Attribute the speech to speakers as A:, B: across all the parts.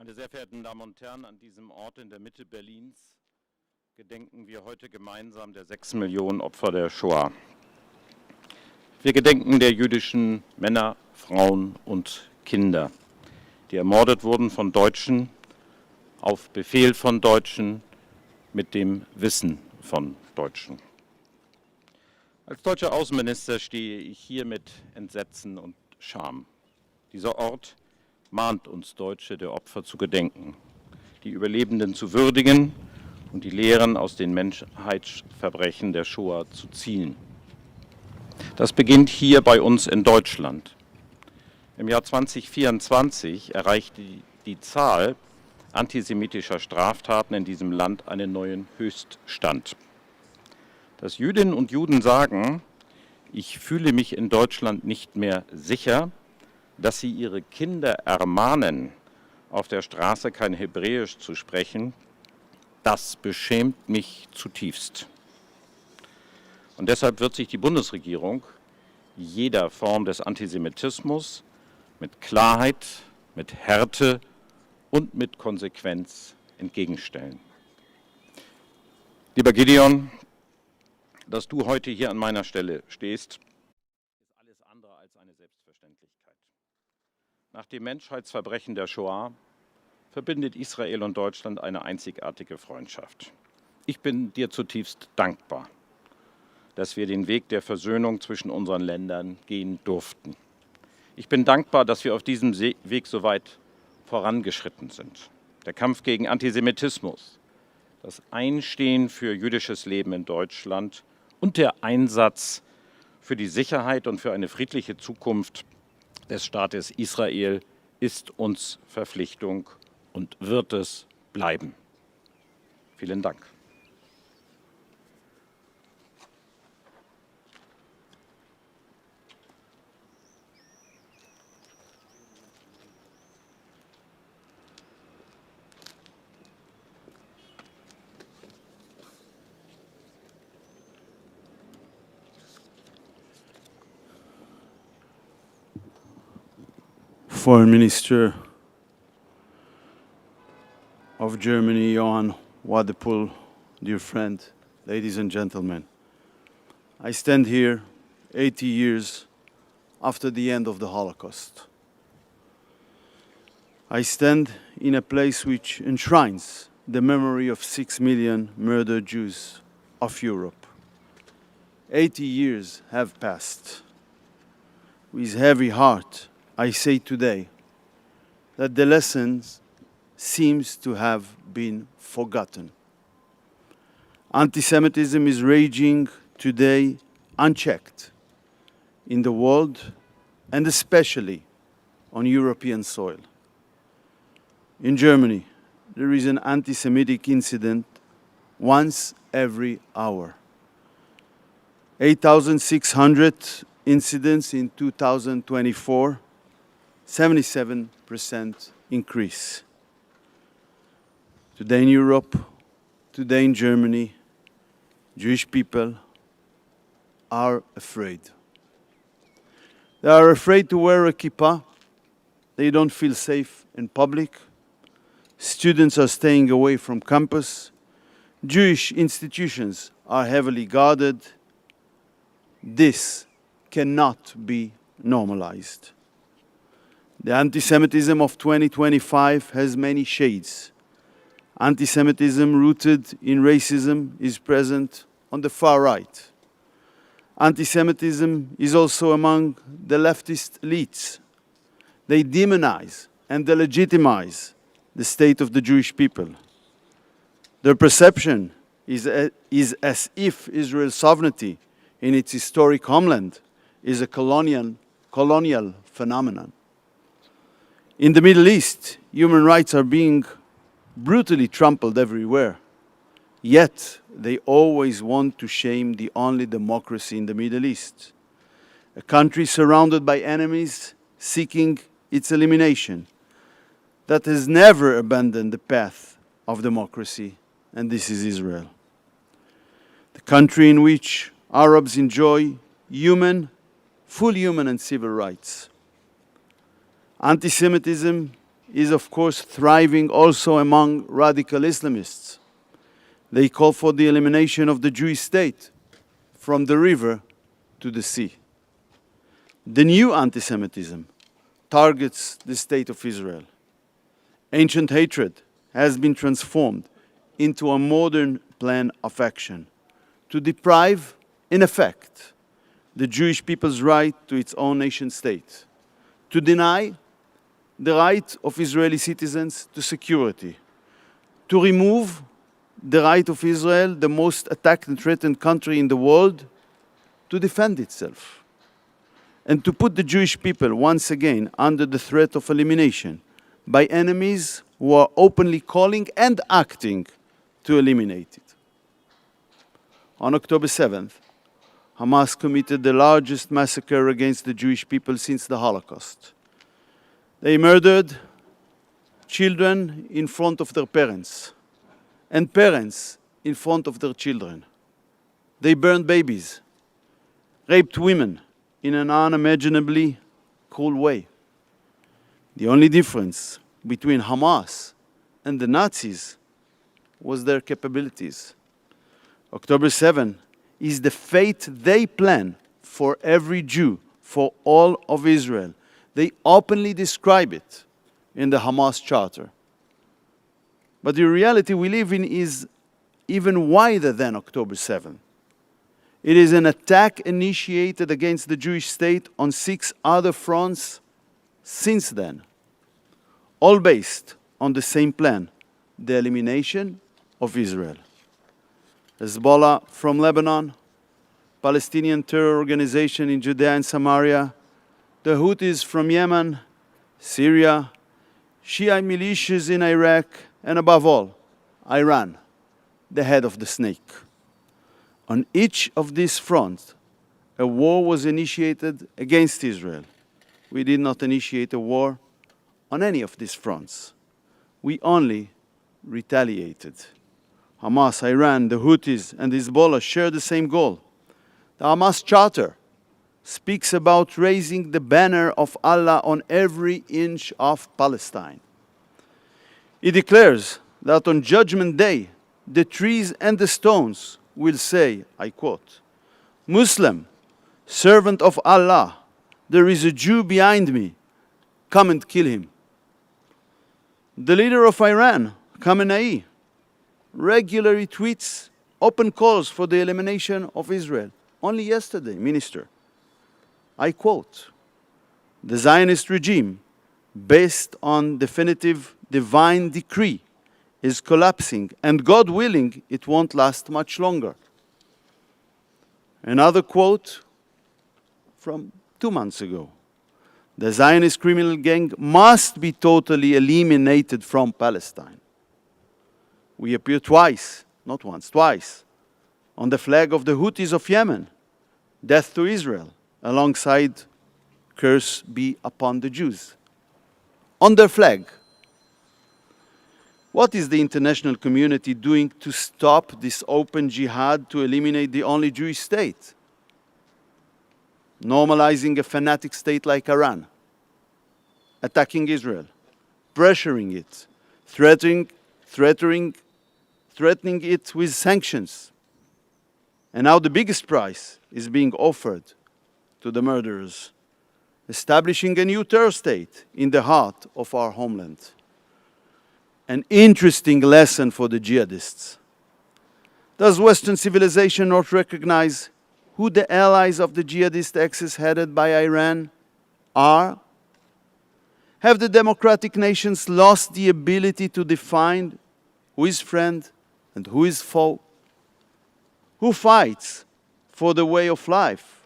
A: Meine sehr verehrten Damen und Herren, an diesem Ort in der Mitte Berlins gedenken wir heute gemeinsam der 6 Millionen Opfer der Shoah. Wir gedenken der jüdischen Männer, Frauen und Kinder, die ermordet wurden von Deutschen, auf Befehl von Deutschen, mit dem Wissen von Deutschen. Als deutscher Außenminister stehe ich hier mit Entsetzen und Scham. Dieser Ort mahnt uns Deutsche, der Opfer zu gedenken, die Überlebenden zu würdigen und die Lehren aus den Menschheitsverbrechen der Shoah zu ziehen. Das beginnt hier bei uns in Deutschland. Im Jahr 2024 erreichte die Zahl antisemitischer Straftaten in diesem Land einen neuen Höchststand. Dass Jüdinnen und Juden sagen, ich fühle mich in Deutschland nicht mehr sicher, dass sie ihre Kinder ermahnen, auf der Straße kein Hebräisch zu sprechen, das beschämt mich zutiefst. Und deshalb wird sich die Bundesregierung jeder Form des Antisemitismus mit Klarheit, mit Härte und mit Konsequenz entgegenstellen. Lieber Gideon, dass du heute hier an meiner Stelle stehst, ist alles andere als eine Selbstverständlichkeit. Nach dem Menschheitsverbrechen der Shoah verbindet Israel und Deutschland eine einzigartige Freundschaft. Ich bin dir zutiefst dankbar, dass wir den Weg der Versöhnung zwischen unseren Ländern gehen durften. Ich bin dankbar, dass wir auf diesem Weg so weit vorangeschritten sind. Der Kampf gegen Antisemitismus, das Einstehen für jüdisches Leben in Deutschland und der Einsatz für die Sicherheit und für eine friedliche Zukunft des Staates Israel ist uns Verpflichtung und wird es bleiben. Vielen Dank.
B: Foreign Minister of Germany, Johann Wadepool, dear friend, ladies and gentlemen. I stand here 80 years after the end of the Holocaust. I stand in a place which enshrines the memory of 6 million murdered Jews of Europe. 80 years have passed. With heavy heart, I say today that the lessons seems to have been forgotten. Anti-Semitism is raging today unchecked in the world and especially on European soil. In Germany, there is an anti-Semitic incident once every hour. 8,600 incidents in 2024, 77% increase. Today in Europe, today in Germany, Jewish people are afraid. They are afraid to wear a kippah. They don't feel safe in public. Students are staying away from campus. Jewish institutions are heavily guarded. This cannot be normalized. The anti-Semitism of 2025 has many shades. Anti-Semitism rooted in racism is present on the far right. Anti-Semitism is also among the leftist elites. They demonize and delegitimize the state of the Jewish people. Their perception is as if Israel's sovereignty in its historic homeland is a colonial phenomenon. In the Middle East, human rights are being brutally trampled everywhere. Yet, they always want to shame the only democracy in the Middle East. A country surrounded by enemies seeking its elimination, that has never abandoned the path of democracy, and this is Israel. The country in which Arabs enjoy full human and civil rights. Anti-Semitism is, of course, thriving also among radical Islamists. They call for the elimination of the Jewish state from the river to the sea. The new anti-Semitism targets the state of Israel. Ancient hatred has been transformed into a modern plan of action to deprive, in effect, the Jewish people's right to its own nation state, to deny the right of Israeli citizens to security, to remove the right of Israel, the most attacked and threatened country in the world, to defend itself, and to put the Jewish people once again under the threat of elimination by enemies who are openly calling and acting to eliminate it. On October 7th, Hamas committed the largest massacre against the Jewish people since the Holocaust. They murdered children in front of their parents, and parents in front of their children. They burned babies, raped women in an unimaginably cruel way. The only difference between Hamas and the Nazis was their capabilities. October 7 is the fate they plan for every Jew, for all of Israel. They openly describe it in the Hamas Charter. But the reality we live in is even wider than October 7. It is an attack initiated against the Jewish state on 6 other fronts since then, all based on the same plan, the elimination of Israel. Hezbollah from Lebanon, Palestinian terror organization in Judea and Samaria, the Houthis from Yemen, Syria, Shia militias in Iraq, and above all, Iran, the head of the snake. On each of these fronts, a war was initiated against Israel. We did not initiate a war on any of these fronts. We only retaliated. Hamas, Iran, the Houthis, and Hezbollah share the same goal. The Hamas Charter speaks about raising the banner of Allah on every inch of Palestine. It declares that on Judgment Day, the trees and the stones will say, I quote, "Muslim, servant of Allah, there is a Jew behind me, come and kill him." The leader of Iran, Khamenei, regularly tweets open calls for the elimination of Israel. Only yesterday, Minister, I quote, "The Zionist regime, based on definitive divine decree, is collapsing, and God willing, it won't last much longer." Another quote from 2 months ago, "The Zionist criminal gang must be totally eliminated from Palestine." We appear twice, not once, twice, on the flag of the Houthis of Yemen, "Death to Israel," alongside "Curse be upon the Jews." On their flag. What is the international community doing to stop this open jihad to eliminate the only Jewish state? Normalizing a fanatic state like Iran, attacking Israel, pressuring it, threatening it with sanctions. And now the biggest price is being offered to the murderers, establishing a new terror state in the heart of our homeland. An interesting lesson for the jihadists. Does Western civilization not recognize who the allies of the jihadist axis headed by Iran are? Have the democratic nations lost the ability to define who is friend and who is foe? Who fights for the way of life?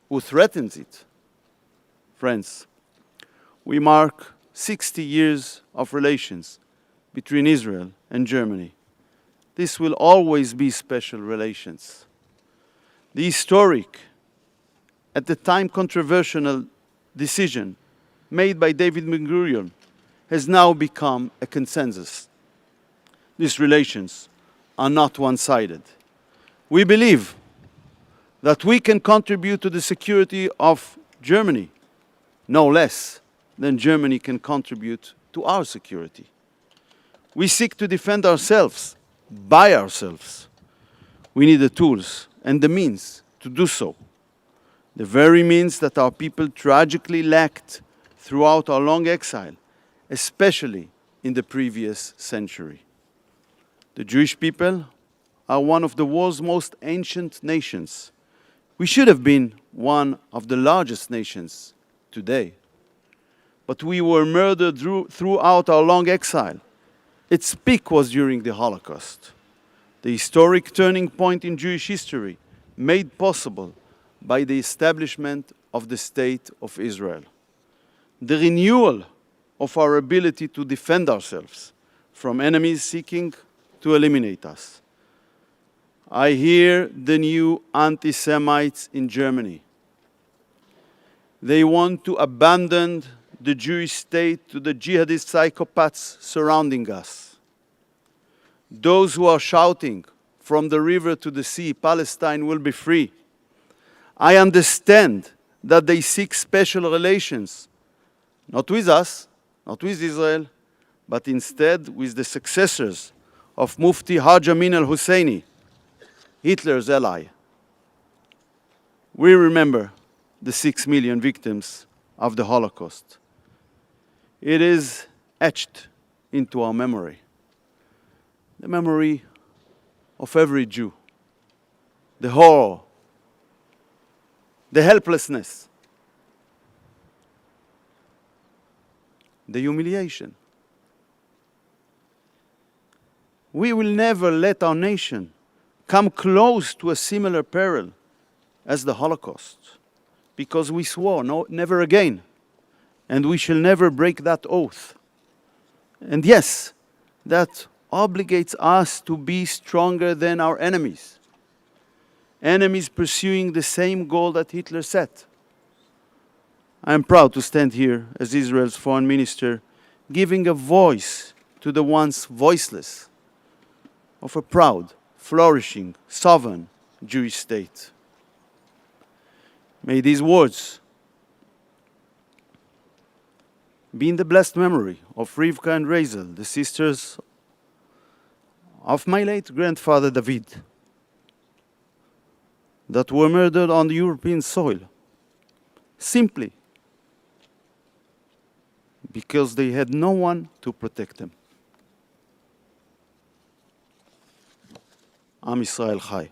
B: Who threatens it? Friends, we mark 60 years of relations between Israel and Germany. This will always be special relations. The historic, at the time controversial decision made by David Ben-Gurion has now become a consensus. These relations are not one-sided. We believe that we can contribute to the security of Germany no less than Germany can contribute to our security. We seek to defend ourselves by ourselves. We need the tools and the means to do so. The very means that our people tragically lacked throughout our long exile, especially in the previous century. The Jewish people are one of the world's most ancient nations. We should have been one of the largest nations today. But we were murdered throughout our long exile. Its peak was during the Holocaust, the historic turning point in Jewish history made possible by the establishment of the State of Israel. The renewal of our ability to defend ourselves from enemies seeking to eliminate us. I hear the new anti-Semites in Germany. They want to abandon the Jewish state to the jihadist psychopaths surrounding us. Those who are shouting from the river to the sea, Palestine will be free. I understand that they seek special relations, not with us, not with Israel, but instead with the successors of Mufti Haj Amin al-Husseini, Hitler's ally. We remember the 6 million victims of the Holocaust. It is etched into our memory, the memory of every Jew, the horror, the helplessness, the humiliation. We will never let our nation come close to a similar peril as the Holocaust, because we swore never again, and we shall never break that oath. And yes, that obligates us to be stronger than our enemies, enemies pursuing the same goal that Hitler set. I am proud to stand here as Israel's foreign minister, giving a voice to the once voiceless of a proud, flourishing, sovereign Jewish state. May these words be in the blessed memory of Rivka and Razel, the sisters of my late grandfather David, that were murdered on the European soil, simply because they had no one to protect them. Am Yisrael Chai.